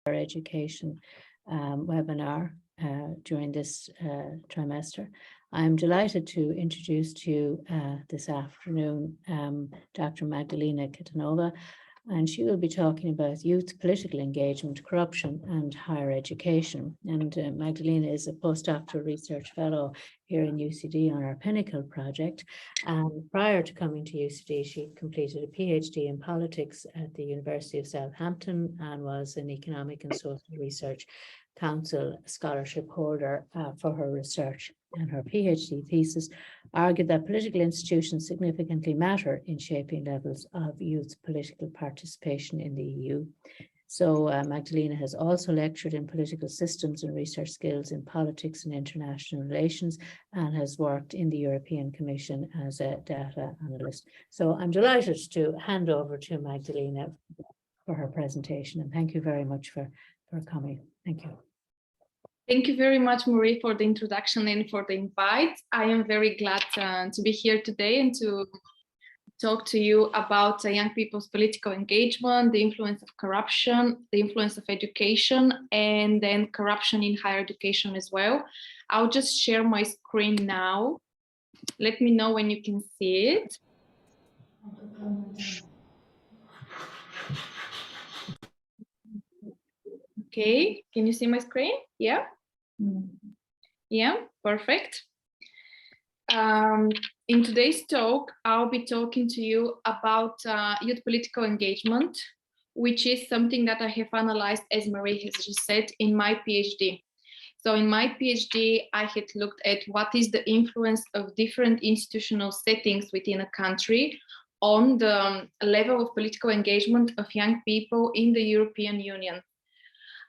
education webinar during this trimester. I'm delighted to introduce to you this afternoon Dr. Magdelina Kitanova, and she will be talking about youth political engagement, corruption and higher education. And Magdelina is a postdoctoral research fellow here in UCD on our Pinnacle project. Prior to coming to UCD, she completed a PhD in politics at the University of Southampton and was an Economic and Social Research Council scholarship holder for her research. And her PhD thesis argued that political institutions significantly matter in shaping levels of youth political participation in the EU. So Magdelina has also lectured in political systems and research skills in politics and international relations, and has worked in the European Commission as a data analyst. So I'm delighted to hand over to Magdelina for her presentation, and thank you very much for coming. Thank you. Thank you very much, Marie, for the introduction and for the invite. I am very glad to be here today and to talk to you about young people's political engagement, the influence of corruption, the influence of education, and then corruption in higher education as well. I'll just share my screen now. Let me know when you can see it. Okay, can you see my screen? Yeah? Yeah, perfect. In today's talk, I'll be talking to you about youth political engagement, which is something that I have analyzed, as Marie has just said, in my PhD. So in my PhD, I had looked at what is the influence of different institutional settings within a country on the level of political engagement of young people in the European Union.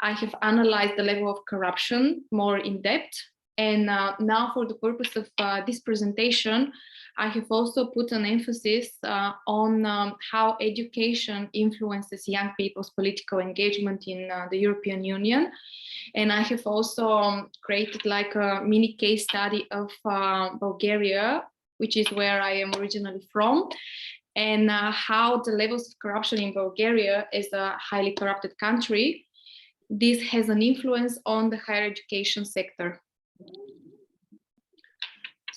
I have analyzed the level of corruption more in depth. And now for the purpose of this presentation, I have also put an emphasis on how education influences young people's political engagement in the European Union. And I have also created like a mini case study of Bulgaria, which is where I am originally from, and how the levels of corruption in Bulgaria is a highly corrupted country. This has an influence on the higher education sector.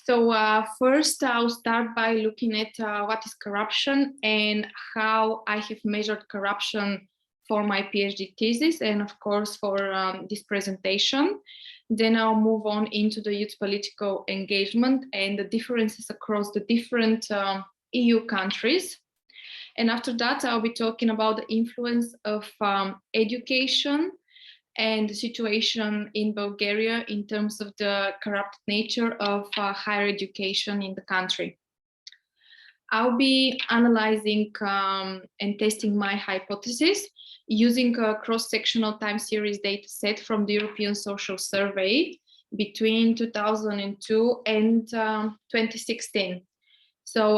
So first, I'll start by looking at what is corruption and how I have measured corruption for my PhD thesis and, of course, for this presentation. Then I'll move on into the youth political engagement and the differences across the different EU countries. And after that, I'll be talking about the influence of education and the situation in Bulgaria in terms of the corrupt nature of higher education in the country. I'll be analyzing and testing my hypothesis using a cross-sectional time series data set from the European Social Survey between 2002 and 2016. So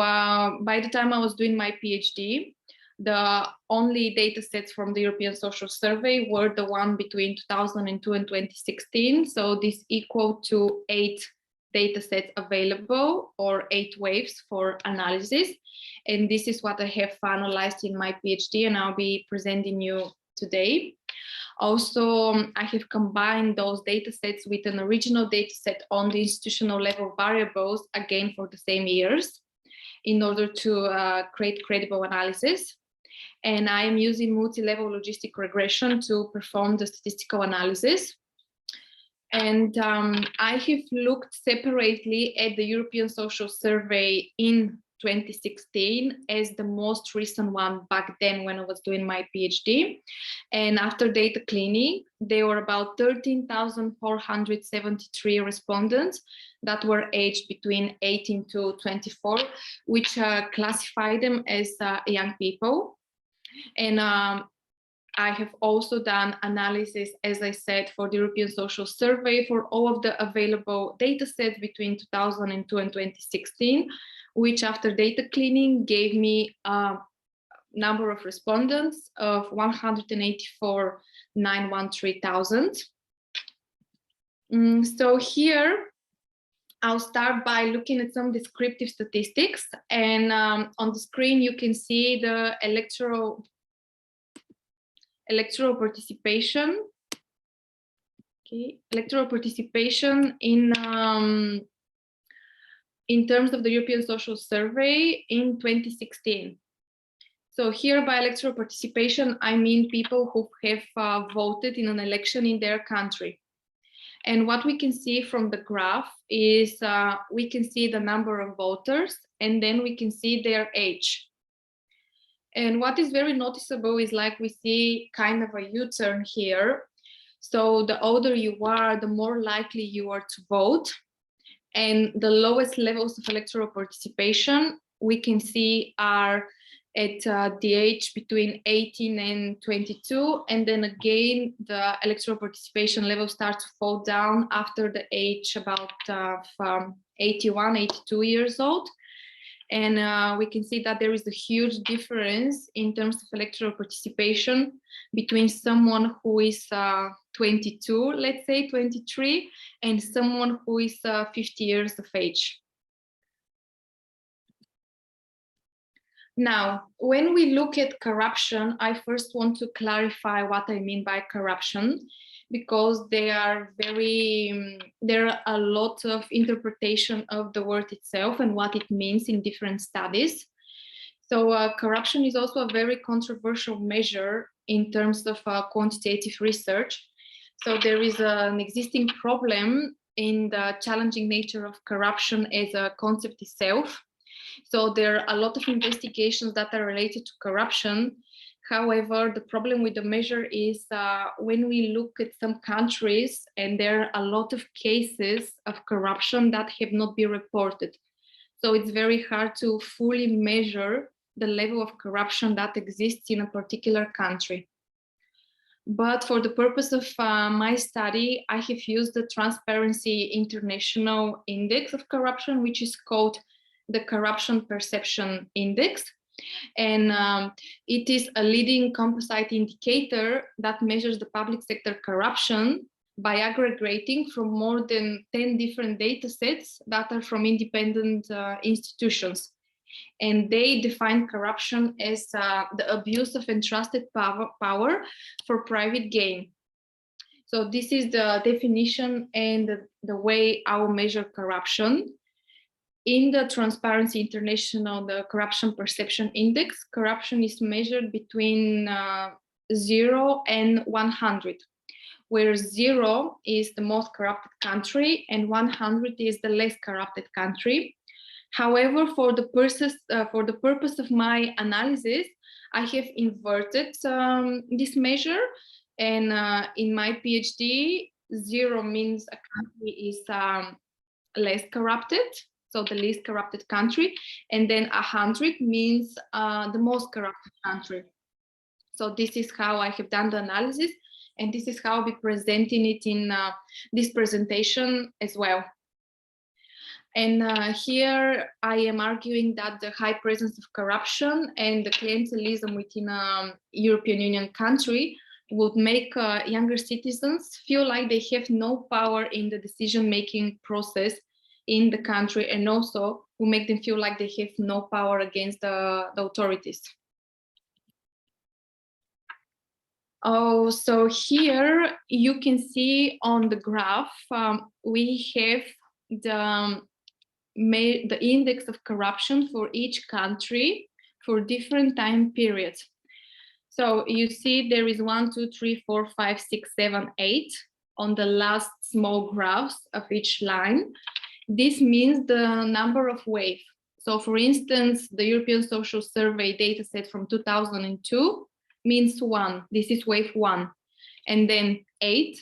by the time I was doing my PhD, the only data sets from the European Social Survey were the one between 2002 and 2016. So this equal to 8 data sets available, or 8 waves for analysis. And this is what I have analyzed in my PhD, and I'll be presenting you today. Also, I have combined those data sets with an original data set on the institutional level variables, again for the same years, in order to create credible analysis. And I am using multi-level logistic regression to perform the statistical analysis. And I have looked separately at the European Social Survey in 2016 as the most recent one back then when I was doing my PhD. And after data cleaning, there were about 13,473 respondents that were aged between 18 to 24, which classify them as young people. And I have also done analysis, as I said, for the European Social Survey for all of the available data sets between 2002 and 2016, which after data cleaning gave me a number of respondents of 184,913,000. So here, I'll start by looking at some descriptive statistics, and on the screen you can see the electoral participation. Okay, electoral participation in terms of the European Social Survey in 2016. So here by electoral participation, I mean people who have voted in an election in their country. And what we can see from the graph is we can see the number of voters, and then we can see their age. And what is very noticeable is like we see kind of a U-turn here. So the older you are, the more likely you are to vote. And the lowest levels of electoral participation we can see are at the age between 18 and 22. And then again, the electoral participation level starts to fall down after the age about 81, 82 years old. And we can see that there is a huge difference in terms of electoral participation between someone who is 22, let's say 23, and someone who is 50 years of age. Now, when we look at corruption, I first want to clarify what I mean by corruption, because there are a lot of interpretation of the word itself and what it means in different studies. So corruption is also a very controversial measure in terms of quantitative research. So there is an existing problem in the challenging nature of corruption as a concept itself. So there are a lot of investigations that are related to corruption. However, the problem with the measure is when we look at some countries, and there are a lot of cases of corruption that have not been reported. So it's very hard to fully measure the level of corruption that exists in a particular country. But for the purpose of my study, I have used the Transparency International Index of Corruption, which is called the Corruption Perception Index. And it is a leading composite indicator that measures the public sector corruption by aggregating from more than 10 different data sets that are from independent institutions. And they define corruption as the abuse of entrusted power for private gain. So this is the definition and the way I will measure corruption. In the Transparency International, the Corruption Perception Index, corruption is measured between 0 and 100, where 0 is the most corrupted country and 100 is the less corrupted country. However, for the purpose of my analysis, I have inverted this measure, and in my PhD, 0 means a country is less corrupted, so the least corrupted country, and then 100 means the most corrupted country. So this is how I have done the analysis, and this is how I'll be presenting it in this presentation as well. And here I am arguing that the high presence of corruption and the clientelism within a European Union country would make younger citizens feel like they have no power in the decision-making process in the country, and also will make them feel like they have no power against the authorities. Oh, so here you can see on the graph, we have the index of corruption for each country for different time periods. So you see there is 1, 2, 3, 4, 5, 6, 7, 8 on the last small graphs of each line. This means the number of waves. So for instance, the European Social Survey dataset from 2002 means 1. This is wave 1. And then 8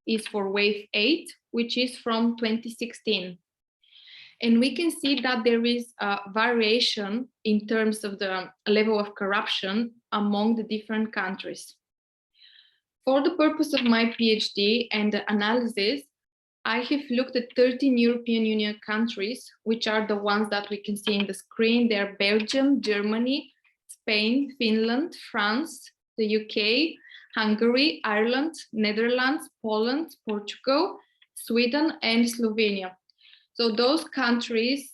is for wave 8, which is from 2016. And we can see that there is a variation in terms of the level of corruption among the different countries. For the purpose of my PhD and the analysis, I have looked at 13 European Union countries, which are the ones that we can see in the screen. They're Belgium, Germany, Spain, Finland, France, the UK, Hungary, Ireland, Netherlands, Poland, Portugal, Sweden, and Slovenia. So those countries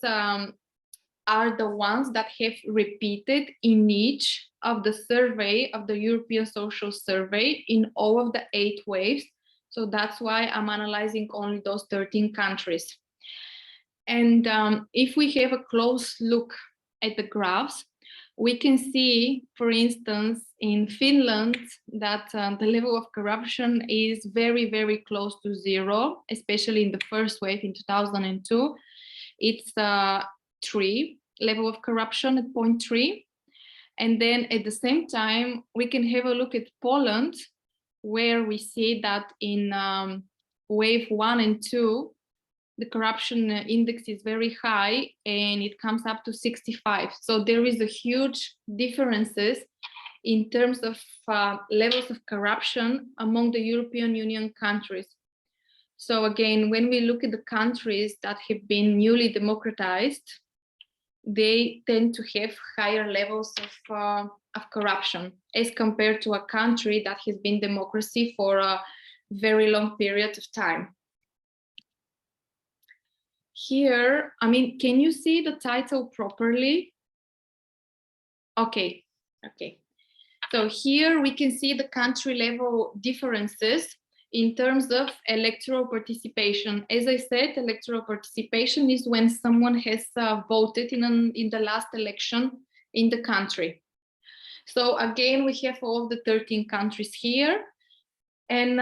are the ones that have repeated in each of the survey of the European Social Survey in all of the 8 waves. So that's why I'm analyzing only those 13 countries. And if we have a close look at the graphs, we can see, for instance, in Finland, that the level of corruption is very, very close to 0, especially in the first wave in 2002. It's 3 level of corruption at 0.3. And then at the same time, we can have a look at Poland, where we see that in wave 1 and 2, the corruption index is very high and it comes up to 65. So there is a huge differences in terms of levels of corruption among the European Union countries. So again, when we look at the countries that have been newly democratized, they tend to have higher levels of corruption as compared to a country that has been democracy for a very long period of time. Here, I mean, can you see the title properly? Okay. So here we can see the country level differences in terms of electoral participation. As I said, electoral participation is when someone has voted in the last election in the country. So again, we have all the 13 countries here. And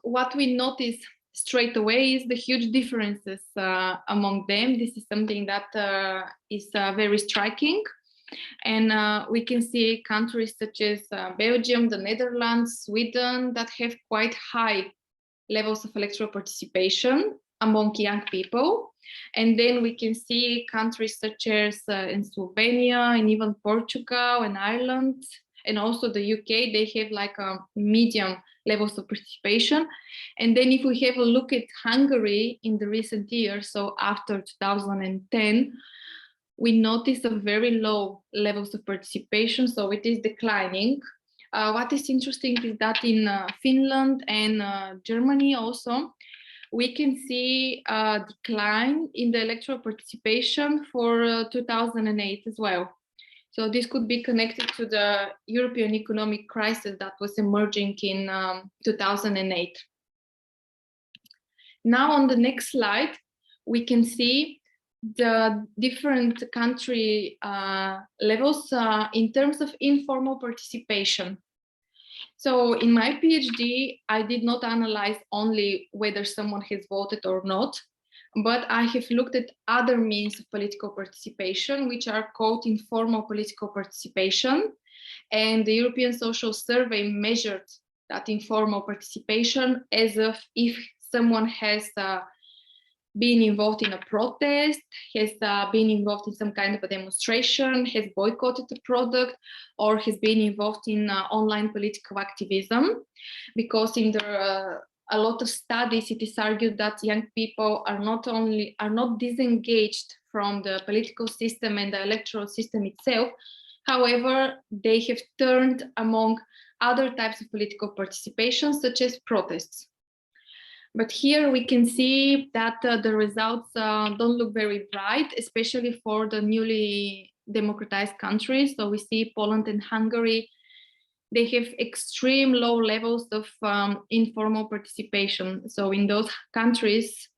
what we notice straight away is the huge differences among them. This is something that is very striking. And we can see countries such as Belgium, the Netherlands, Sweden, that have quite high levels of electoral participation among young people. And then we can see countries such as in Slovenia and even Portugal and Ireland, and also the UK, they have like a medium levels of participation. And then if we have a look at Hungary in the recent years, so after 2010, we notice a very low levels of participation, so it is declining. What is interesting is that in Finland and Germany also, we can see a decline in the electoral participation for 2008 as well. So this could be connected to the European economic crisis that was emerging in 2008. Now on the next slide, we can see the different country levels in terms of informal participation. So in my PhD, I did not analyze only whether someone has voted or not, but I have looked at other means of political participation, which are called informal political participation. And the European Social Survey measured that informal participation as if someone has been involved in a protest, has been involved in some kind of a demonstration, has boycotted a product, or has been involved in online political activism. Because in a lot of studies, it is argued that young people are not disengaged from the political system and the electoral system itself. However, they have turned among other types of political participation, such as protests. But here we can see that the results don't look very bright, especially for the newly democratized countries. So we see Poland and Hungary, they have extreme low levels of informal participation. So in those countries,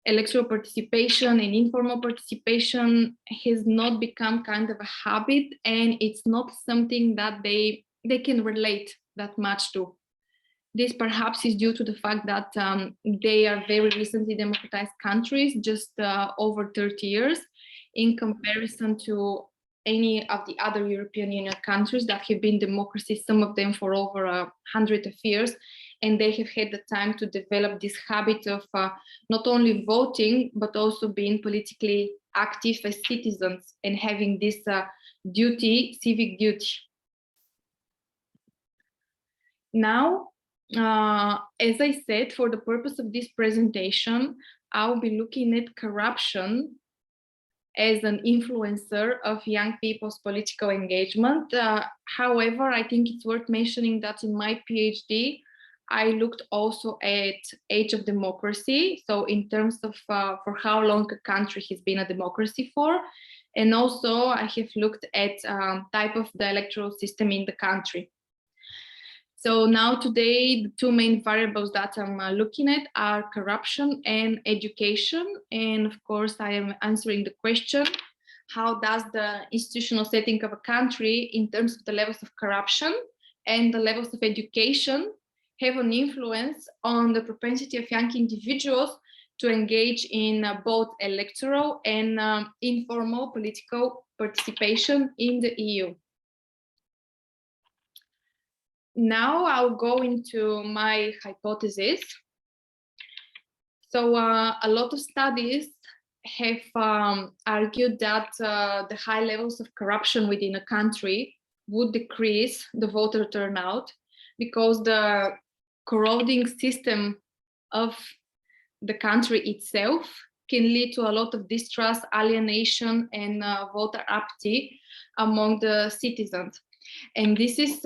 electoral participation and informal participation has not become kind of a habit, and it's not something that they can relate that much to. This perhaps is due to the fact that they are very recently democratized countries, just over 30 years, in comparison to any of the other European Union countries that have been democracies, some of them for over 100 years, and they have had the time to develop this habit of not only voting, but also being politically active as citizens and having this duty, civic duty. Now, as I said, for the purpose of this presentation, I'll be looking at corruption as an influencer of young people's political engagement. However, I think it's worth mentioning that in my PhD, I looked also at age of democracy. So in terms of for how long a country has been a democracy for, And also I have looked at type of the electoral system in the country. So now today, the two main variables that I'm looking at are corruption and education. And of course, I am answering the question, how does the institutional setting of a country in terms of the levels of corruption and the levels of education have an influence on the propensity of young individuals to engage in both electoral and informal political participation in the EU. Now I'll go into my hypothesis. So a lot of studies have argued that the high levels of corruption within a country would decrease the voter turnout because the corroding system of the country itself can lead to a lot of distrust, alienation, and voter apathy among the citizens. And this is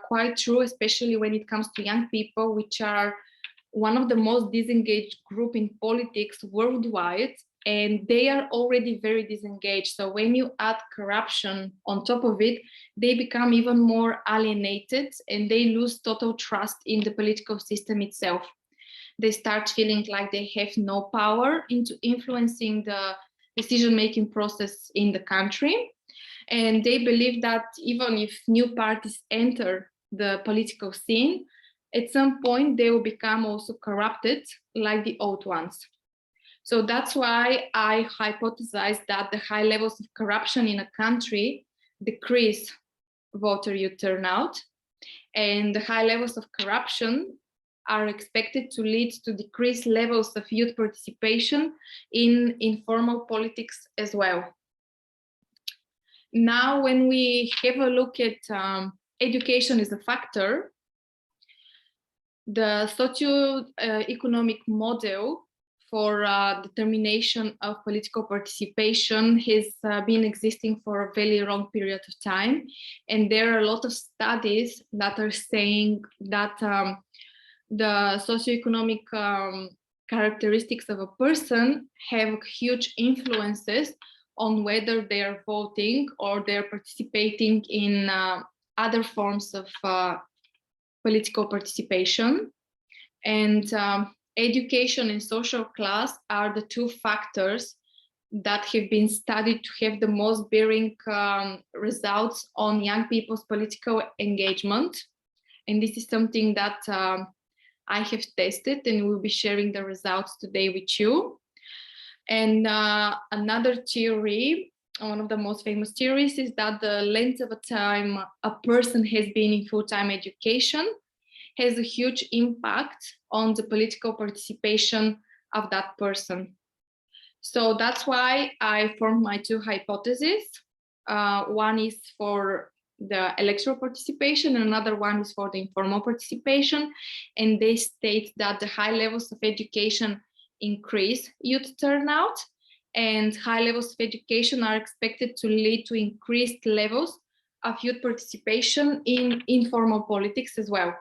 quite true, especially when it comes to young people, which are one of the most disengaged group in politics worldwide, and they are already very disengaged. So when you add corruption on top of it, they become even more alienated and they lose total trust in the political system itself. They start feeling like they have no power into influencing the decision-making process in the country. And they believe that even if new parties enter the political scene, at some point they will become also corrupted like the old ones. So that's why I hypothesize that the high levels of corruption in a country decrease voter youth turnout, and the high levels of corruption are expected to lead to decreased levels of youth participation in informal politics as well. Now, when we have a look at education as a factor, the socio-economic model for determination of political participation has been existing for a very long period of time. And there are a lot of studies that are saying that the socioeconomic characteristics of a person have huge influences on whether they are voting or they're participating in other forms of political participation. And education and social class are the two factors that have been studied to have the most bearing results on young people's political engagement. And this is something that I have tested and we'll be sharing the results today with you. And another theory, one of the most famous theories, is that the length of a time a person has been in full-time education has a huge impact on the political participation of that person. So that's why I formed my two hypotheses. One is for the electoral participation, and another one is for the informal participation. And they state that the high levels of education increase youth turnout, and high levels of education are expected to lead to increased levels of youth participation in informal politics as well.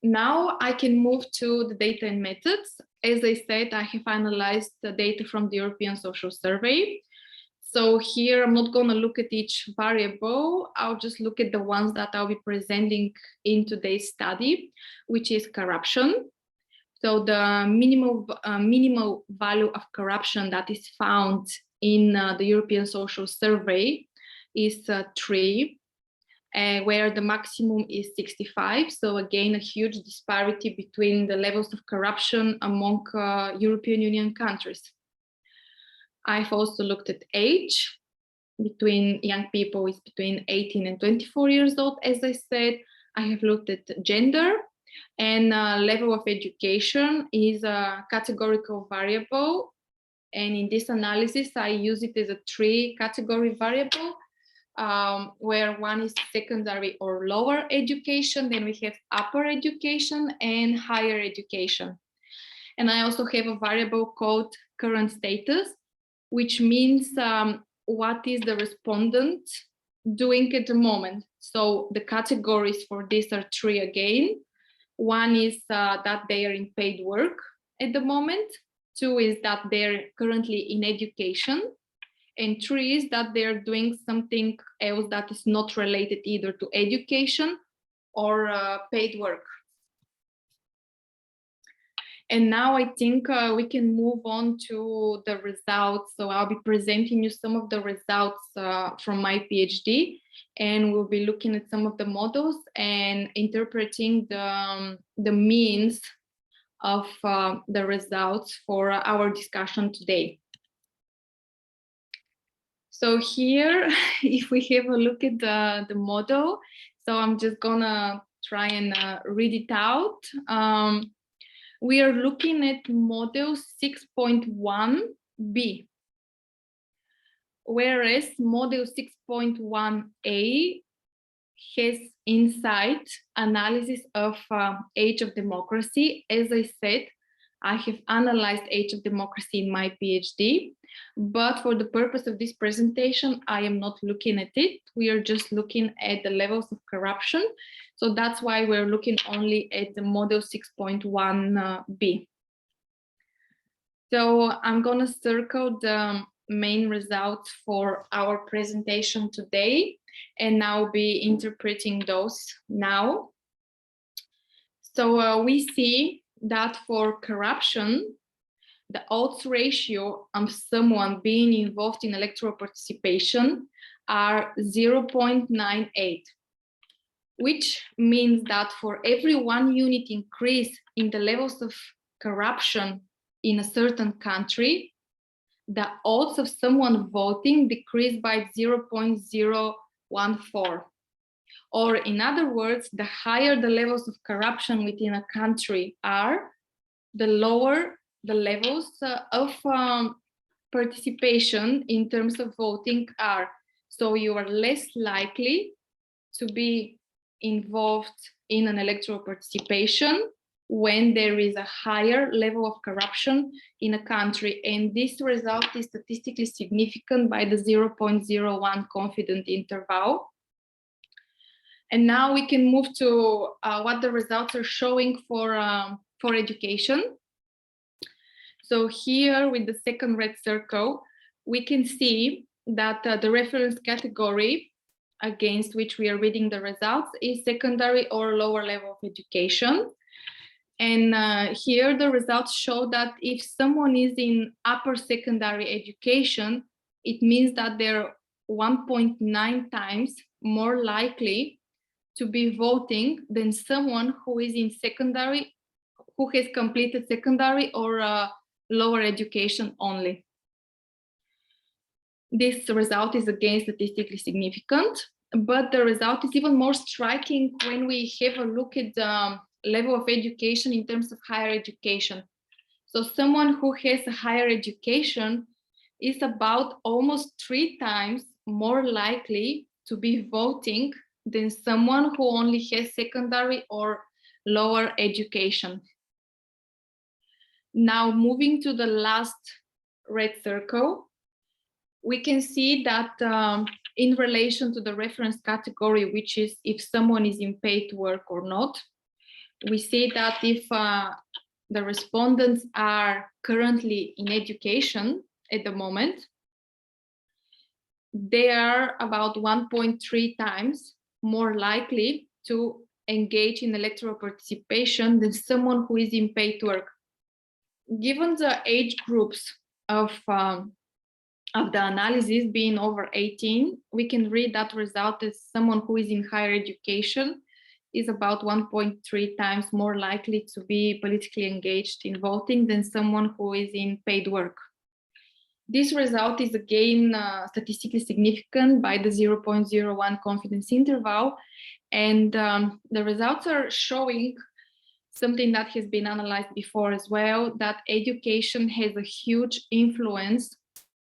Now I can move to the data and methods. As I said, I have analyzed the data from the European Social Survey. So here I'm not going to look at each variable. I'll just look at the ones that I'll be presenting in today's study, which is corruption. So the minimal value of corruption that is found in the European Social Survey is 3, where the maximum is 65. So again, a huge disparity between the levels of corruption among European Union countries. I've also looked at age. Between young people is between 18 and 24 years old. As I said, I have looked at gender, and level of education is a categorical variable. And in this analysis, I use it as a 3-category variable, where one is secondary or lower education, then we have upper education and higher education. And I also have a variable called current status, which means what is the respondent doing at the moment. So the categories for this are 3 again. One is that they are in paid work at the moment. 2 is that they're currently in education, and 3 is that they're doing something else that is not related either to education or paid work. And now I think we can move on to the results. So I'll be presenting you some of the results from my PhD, and we'll be looking at some of the models and interpreting the means of the results for our discussion today. So here, if we have a look at the model, so I'm just gonna try and read it out. We are looking at model 6.1b, whereas model 6.1a has inside analysis of age of democracy. As I said, I have analyzed age of democracy in my PhD, but for the purpose of this presentation, I am not looking at it. We are just looking at the levels of corruption. So that's why we're looking only at the model 6.1b. So I'm gonna circle the main results for our presentation today, and I'll be interpreting those now. So we see that for corruption, the odds ratio of someone being involved in electoral participation are 0.98, which means that for every 1 unit increase in the levels of corruption in a certain country, the odds of someone voting decrease by 0.014. Or in other words, the higher the levels of corruption within a country are, the lower the levels of participation in terms of voting are. So you are less likely to be involved in an electoral participation when there is a higher level of corruption in a country. And this result is statistically significant by the 0.01 confidence interval. And now we can move to what the results are showing for education. So here with the second red circle, we can see that the reference category against which we are reading the results is secondary or lower level of education. And here the results show that if someone is in upper secondary education, it means that they're 1.9 times more likely to be voting than someone who is in secondary, who has completed secondary or lower education only. This result is again statistically significant, but the result is even more striking when we have a look at the level of education in terms of higher education. So someone who has a higher education is about almost 3 times more likely to be voting than someone who only has secondary or lower education. Now moving to the last red circle, we can see that in relation to the reference category, which is if someone is in paid work or not, we see that if the respondents are currently in education at the moment, they are about 1.3 times more likely to engage in electoral participation than someone who is in paid work. Given the age groups of the analysis being over 18, we can read that result as someone who is in higher education is about 1.3 times more likely to be politically engaged in voting than someone who is in paid work. This result is again statistically significant by the 0.01 confidence interval, and the results are showing something that has been analyzed before as well, that education has a huge influence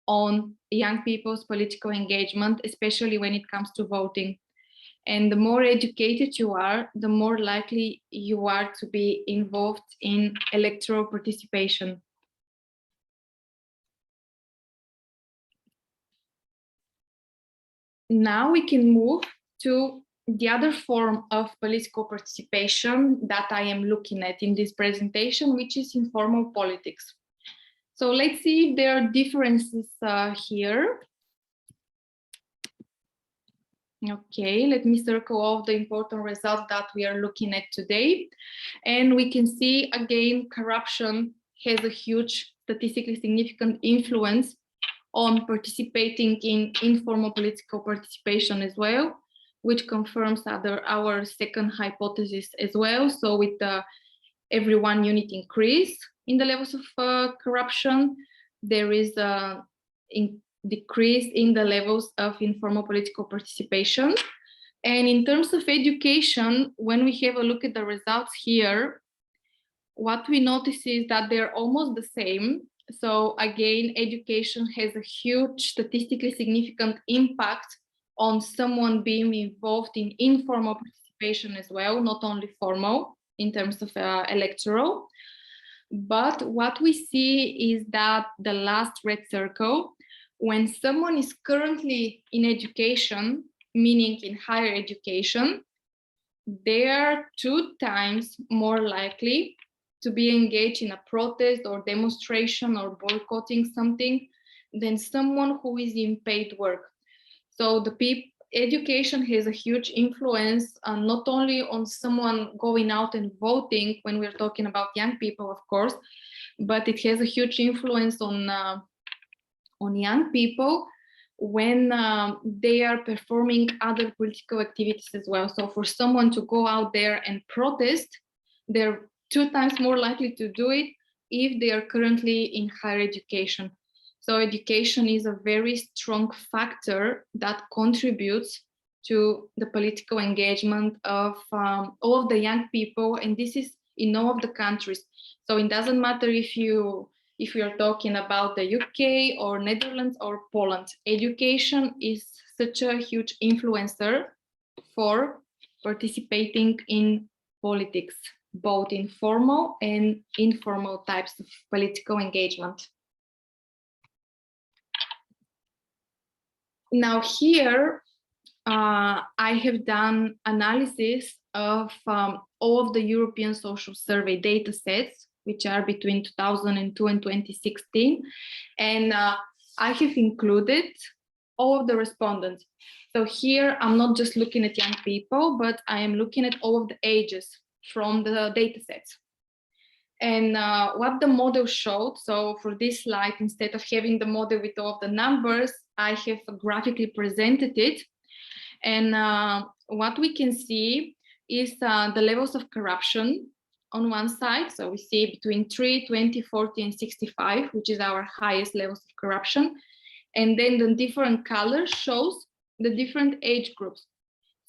on young people's political engagement, especially when it comes to voting. And the more educated you are, the more likely you are to be involved in electoral participation. Now we can move to the other form of political participation that I am looking at in this presentation, which is informal politics. So let's see if there are differences here. Okay, let me circle all the important results that we are looking at today. And we can see again, corruption has a huge statistically significant influence on participating in informal political participation as well, which confirms our second hypothesis as well. So with every 1 unit increase in the levels of corruption, there is a decrease in the levels of informal political participation. And in terms of education, when we have a look at the results here, what we notice is that they're almost the same. So again, education has a huge statistically significant impact on someone being involved in informal participation as well, not only formal in terms of electoral. But what we see is that the last red circle, when someone is currently in education, meaning in higher education, they are 2 times more likely to be engaged in a protest or demonstration or boycotting something than someone who is in paid work. So education has a huge influence not only on someone going out and voting when we're talking about young people, of course, but it has a huge influence on young people when they are performing other political activities as well. So for someone to go out there and protest, they're 2 times more likely to do it if they are currently in higher education. So education is a very strong factor that contributes to the political engagement of all of the young people, and this is in all of the countries. So it doesn't matter if we are talking about the UK or Netherlands or Poland. Education is such a huge influencer for participating in politics, both in formal and informal types of political engagement. Now here, I have done analysis of all of the European Social Survey data sets, which are between 2002 and 2016. And I have included all of the respondents. So here, I'm not just looking at young people, but I am looking at all of the ages from the data sets. And what the model showed, so for this slide, instead of having the model with all of the numbers, I have graphically presented it. And what we can see is the levels of corruption on one side. So we see between 3, 20, 40, and 65, which is our highest levels of corruption. And then the different colors shows the different age groups.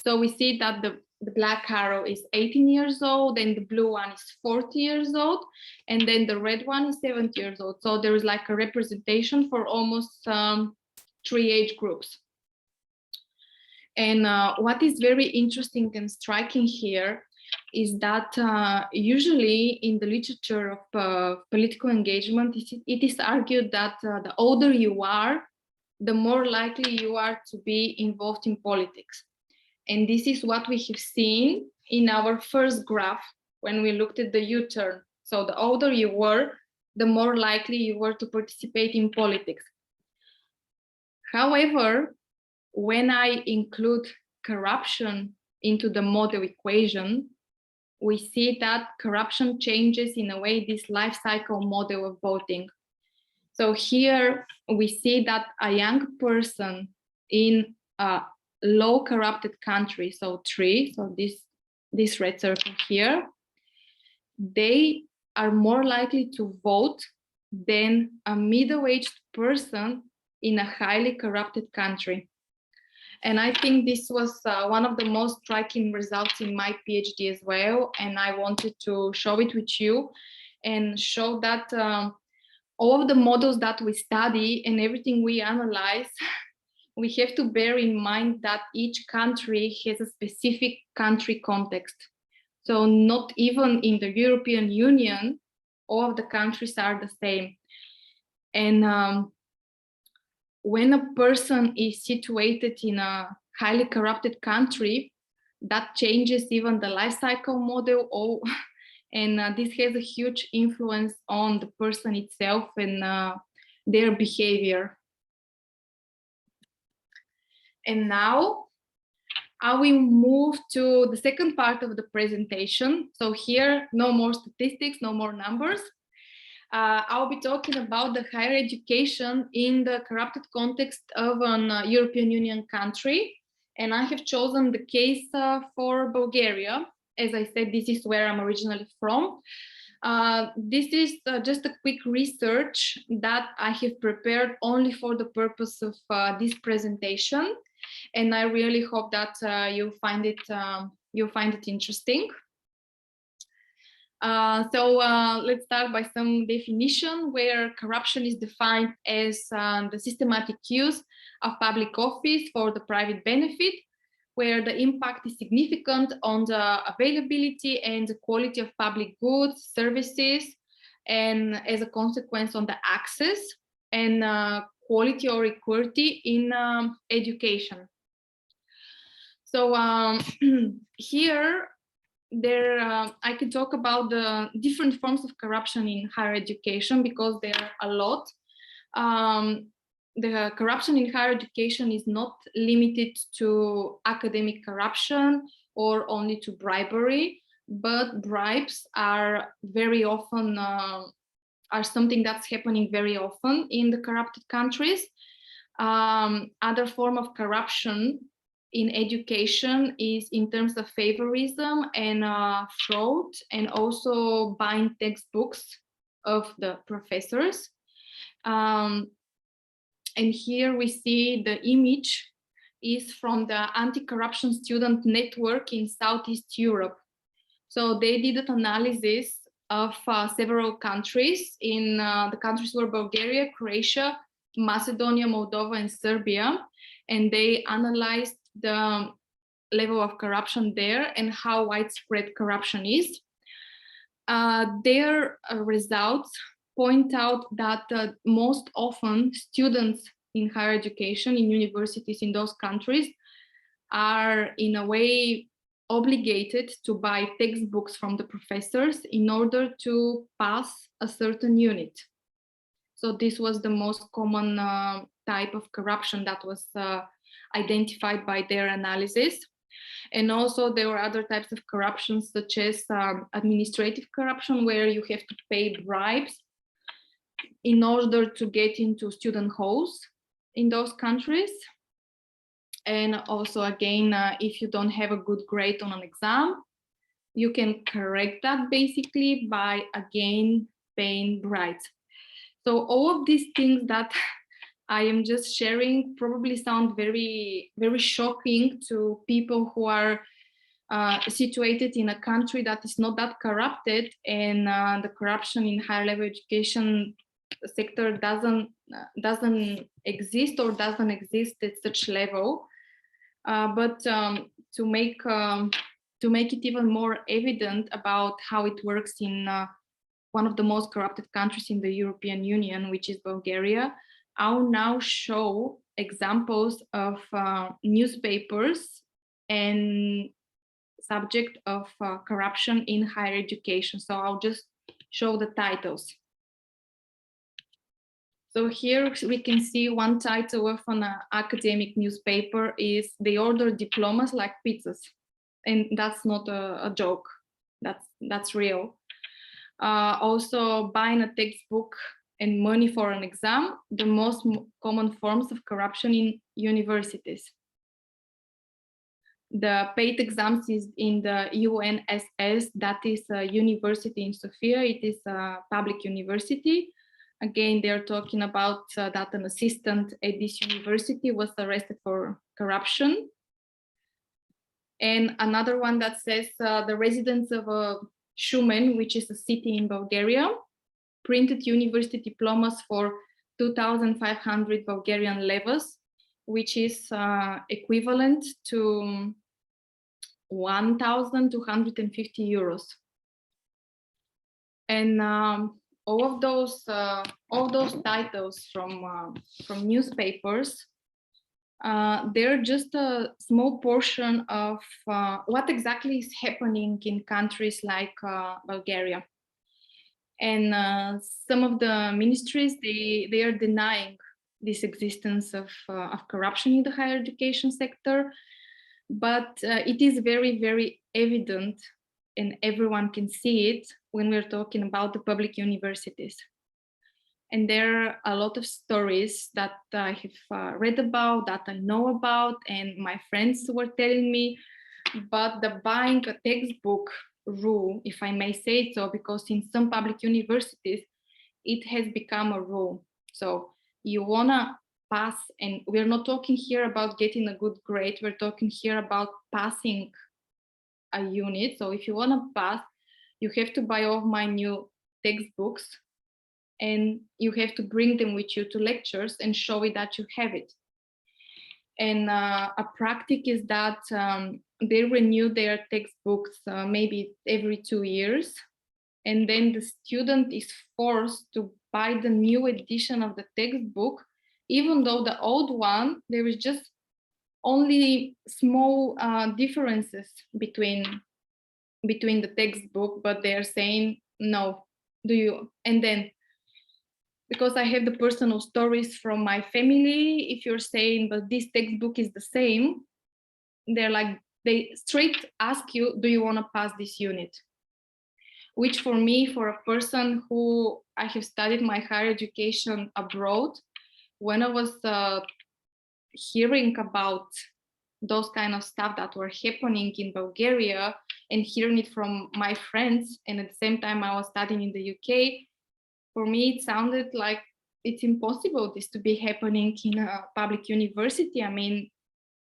So we see that the black arrow is 18 years old, and the blue one is 40 years old, and then the red one is 70 years old. So there is like a representation for almost 3 age groups. And what is very interesting and striking here is that usually in the literature of political engagement, it is argued that the older you are, the more likely you are to be involved in politics. And this is what we have seen in our first graph when we looked at the U-turn. So the older you were, the more likely you were to participate in politics. However, when I include corruption into the model equation, we see that corruption changes in a way this life cycle model of voting. So here we see that a young person in a low corrupted country, so 3, so this red circle here, they are more likely to vote than a middle-aged person in a highly corrupted country. And I think this was one of the most striking results in my PhD as well. And I wanted to show it with you and show that all of the models that we study and everything we analyze, we have to bear in mind that each country has a specific country context. So not even in the European Union, all of the countries are the same. And when a person is situated in a highly corrupted country, that changes even the life cycle model, or And this has a huge influence on the person itself and their behavior. And now I will move to the second part of the presentation. So here, no more statistics, no more numbers. I'll be talking about the higher education in the corrupted context of an European Union country. And I have chosen the case for Bulgaria. As I said, this is where I'm originally from. This is just a quick research that I have prepared only for the purpose of this presentation. And I really hope that you'll find it interesting. Let's start by some definition, where corruption is defined as the systematic use of public office for the private benefit, where the impact is significant on the availability and the quality of public goods, services, and as a consequence on the access and quality or equity in education. So here, I can talk about the different forms of corruption in higher education, because there are a lot. The corruption in higher education is not limited to academic corruption or only to bribery, but bribes are very often are something that's happening very often in the corrupted countries. Other form of corruption in education is in terms of favorism and fraud, and also buying textbooks of the professors. And here we see the image is from the anti-corruption student network in Southeast Europe. So they did an analysis of several countries. In the countries were Bulgaria, Croatia, Macedonia, Moldova, and Serbia. And they analyzed the level of corruption there and how widespread corruption is. Their results point out that most often students in higher education, in universities in those countries, are in a way obligated to buy textbooks from the professors in order to pass a certain unit. So this was the most common type of corruption that was identified by their analysis. And also there were other types of corruption, such as administrative corruption, where you have to pay bribes in order to get into student halls in those countries. And also, again, if you don't have a good grade on an exam, you can correct that basically by, again, paying bribes. So all of these things that I am just sharing probably sound very, very shocking to people who are situated in a country that is not that corrupted, and the corruption in higher level education sector doesn't exist or doesn't exist at such level. But to make it even more evident about how it works in one of the most corrupted countries in the European Union, which is Bulgaria, I'll now show examples of newspapers and subject of corruption in higher education. So I'll just show the titles. So here we can see one title of an academic newspaper is "They order diplomas like pizzas," and that's not a joke. That's real. Also, buying a textbook and money for an exam, the most common forms of corruption in universities. The paid exams is in the UNSS, that is a university in Sofia. It is a public university. Again, they're talking about that an assistant at this university was arrested for corruption. And another one that says the residents of Shumen, which is a city in Bulgaria, printed university diplomas for 2,500 Bulgarian levas, which is equivalent to 1,250 euros. And all of those titles from newspapers they're just a small portion of what exactly is happening in countries like Bulgaria. And some of the ministries, they are denying this existence of corruption in the higher education sector. But it is very, very evident, and everyone can see it when we're talking about the public universities. And there are a lot of stories that I have read about, that I know about, and my friends were telling me. But the buying a textbook rule, if I may say so, because in some public universities, it has become a rule. So you wanna pass, and we're not talking here about getting a good grade, we're talking here about passing a unit. So if you wanna pass, you have to buy all my new textbooks, and you have to bring them with you to lectures and show it that you have it. And a practice is that they renew their textbooks maybe every 2 years. And then the student is forced to buy the new edition of the textbook, even though the old one, there is just only small differences between the textbook, but they're saying, no, do you? And then, because I have the personal stories from my family, if you're saying, but this textbook is the same, they're like, they straight ask you, do you want to pass this unit? Which for me, for a person who I have studied my higher education abroad, when I was hearing about those kind of stuff that were happening in Bulgaria and hearing it from my friends, and at the same time I was studying in the UK, for me it sounded like it's impossible this to be happening in a public university. I mean,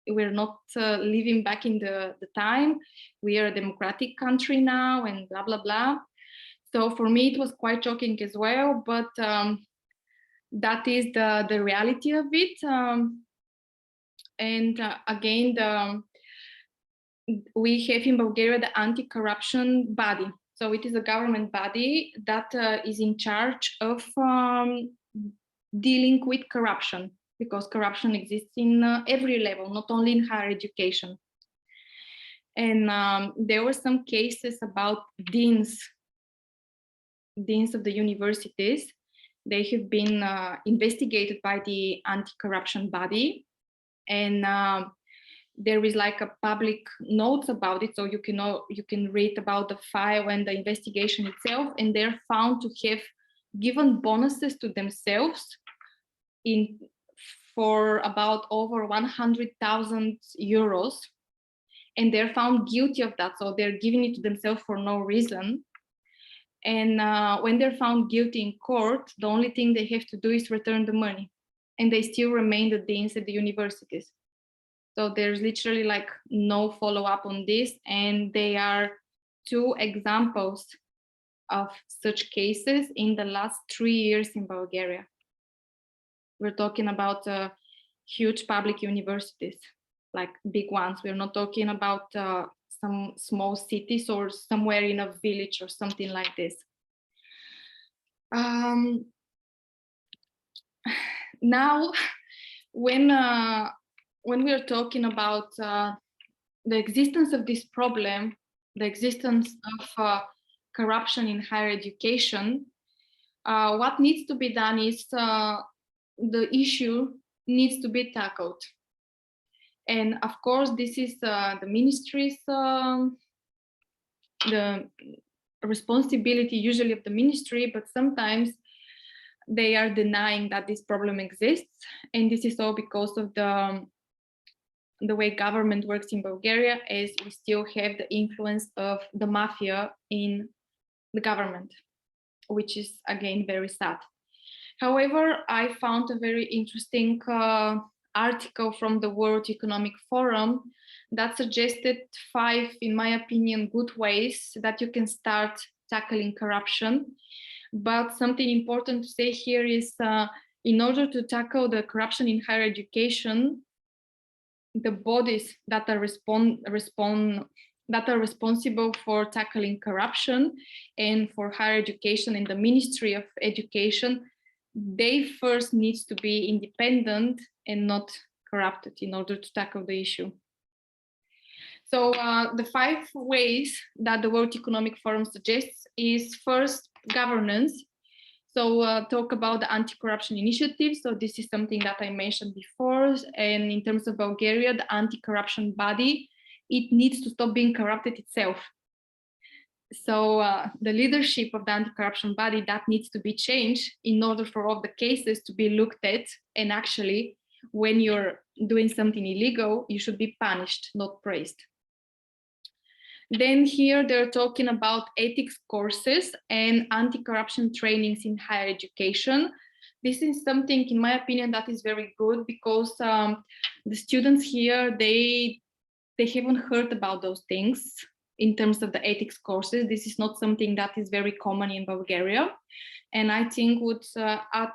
we're not living back in the time. We are a democratic country now, and blah, blah, blah. So for me, it was quite shocking as well, but that is the reality of it. And again, we have in Bulgaria the anti-corruption body. So it is a government body that is in charge of dealing with corruption, because corruption exists in every level, not only in higher education. And there were some cases about deans of the universities. They have been investigated by the anti-corruption body, and there is like a public notes about it, so you can read about the file and the investigation itself, and they're found to have given bonuses to themselves for about over 100,000 euros, and they're found guilty of that. So they're giving it to themselves for no reason. And when they're found guilty in court, the only thing they have to do is return the money, and they still remain the deans at the universities. So there's literally like no follow-up on this, and they are 2 examples of such cases in the last 3 years in Bulgaria. We're talking about huge public universities, like big ones. We're not talking about some small cities or somewhere in a village or something like this. Now, when we are talking about the existence of this problem, the existence of corruption in higher education, what needs to be done is the issue needs to be tackled. And of course, this is the ministry's the responsibility usually of the ministry, but sometimes they are denying that this problem exists. And this is all because of the way government works in Bulgaria, as we still have the influence of the mafia in the government, which is again very sad. However, I found a very interesting article from the World Economic Forum that suggested 5, in my opinion, good ways that you can start tackling corruption. But something important to say here is in order to tackle the corruption in higher education, the bodies that are responsible for tackling corruption and for higher education in the Ministry of Education, they first need to be independent and not corrupted in order to tackle the issue. So the 5 ways that the World Economic Forum suggests is first, governance. So talk about the anti-corruption initiative. So this is something that I mentioned before. And in terms of Bulgaria, the anti-corruption body, it needs to stop being corrupted itself. So the leadership of the anti-corruption body, that needs to be changed in order for all the cases to be looked at. And actually, when you're doing something illegal, you should be punished, not praised. Then here they're talking about ethics courses and anti-corruption trainings in higher education. This is something, in my opinion, that is very good because the students here, they haven't heard about those things in terms of the ethics courses. This is not something that is very common in Bulgaria, and I think would add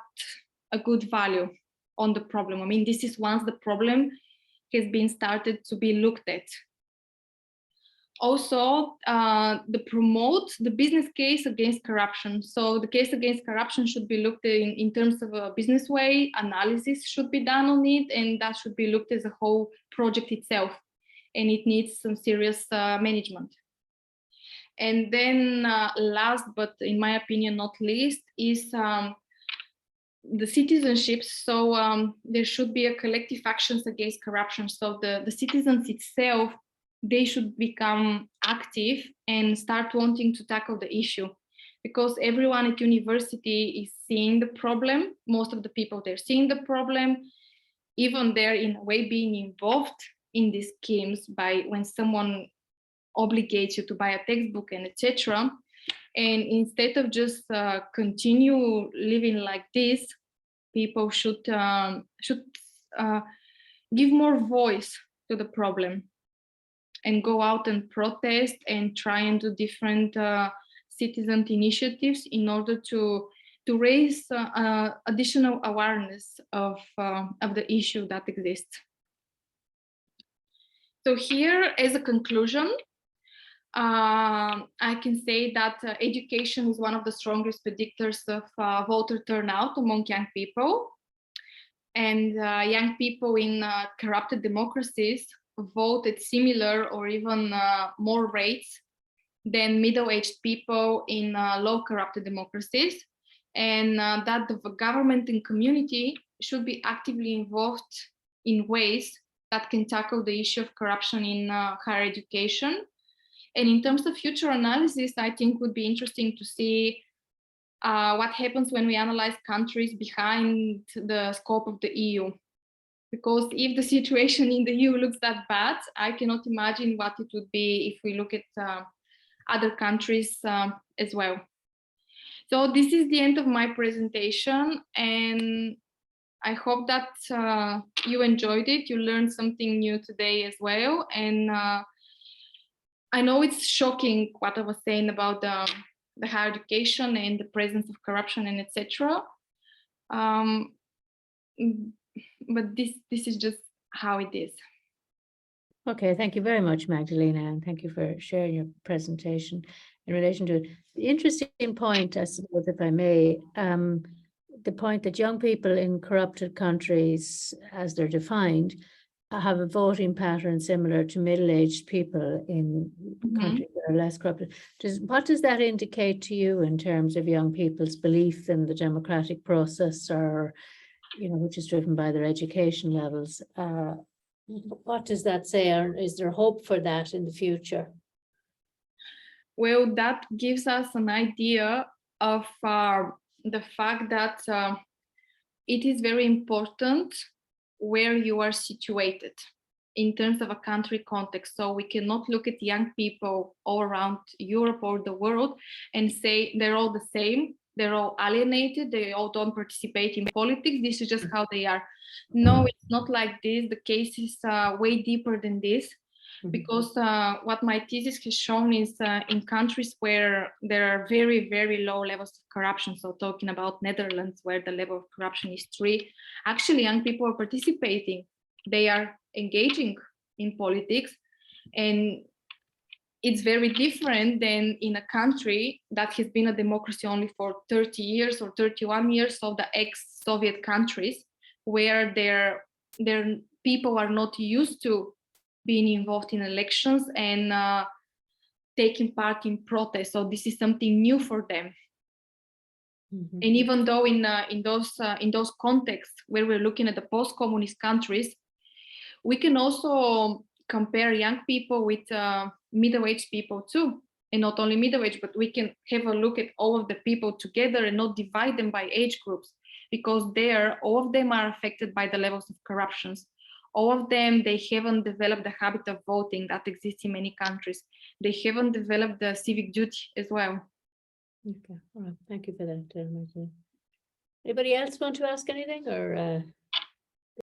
a good value on the problem. I mean, this is once the problem has been started to be looked at. Also, promote the business case against corruption. So the case against corruption should be looked at in terms of a business way, analysis should be done on it, and that should be looked as a whole project itself. And it needs some serious management. And then last, but in my opinion, not least, is the citizenships. So there should be a collective actions against corruption. So the citizens itself, they should become active and start wanting to tackle the issue, because everyone at university is seeing the problem. Most of the people, they're seeing the problem, even they're in a way being involved in these schemes by when someone obligates you to buy a textbook and etc. And instead of just continue living like this, people should give more voice to the problem and go out and protest and try and do different citizen initiatives in order to raise additional awareness of the issue that exists. So here, as a conclusion, I can say that education is one of the strongest predictors of voter turnout among young people. And young people in corrupted democracies vote at similar or even more rates than middle-aged people in low corrupted democracies. And that the government and community should be actively involved in ways that can tackle the issue of corruption in higher education. And in terms of future analysis, I think would be interesting to see what happens when we analyze countries behind the scope of the EU. Because if the situation in the EU looks that bad, I cannot imagine what it would be if we look at other countries as well. So this is the end of my presentation, and I hope that you enjoyed it. You learned something new today as well. And I know it's shocking what I was saying about the higher education and the presence of corruption and etc. But this is just how it is. Okay, thank you very much, Magdelina, and thank you for sharing your presentation in relation to it. The interesting point, I suppose, if I may, the point that young people in corrupted countries, as they're defined, have a voting pattern similar to middle-aged people in countries that are less corrupted. What does that indicate to you in terms of young people's belief in the democratic process, or, which is driven by their education levels? What does that say, or is there hope for that in the future? Well, that gives us an idea of the fact that it is very important where you are situated in terms of a country context. So we cannot look at young people all around Europe or the world and say they're all the same, they're all alienated, they all don't participate in politics, this is just how they are. No, it's not like this. The case is way deeper than this, because what my thesis has shown is in countries where there are very, very low levels of corruption, so talking about Netherlands, where the level of corruption is 3, actually young people are participating, they are engaging in politics, and it's very different than in a country that has been a democracy only for 30 years or 31 years, of the ex-Soviet countries, where there people are not used to being involved in elections and taking part in protests. So this is something new for them. Mhm. And even though in those contexts where we're looking at the post-communist countries, we can also compare young people with middle-aged people too. And not only middle-aged, but we can have a look at all of the people together and not divide them by age groups, because there, all of them are affected by the levels of corruptions. All of them, they haven't developed the habit of voting that exists in many countries. They haven't developed the civic duty as well. Okay, all right. Thank you for that, Magdalena. Anybody else want to ask anything, or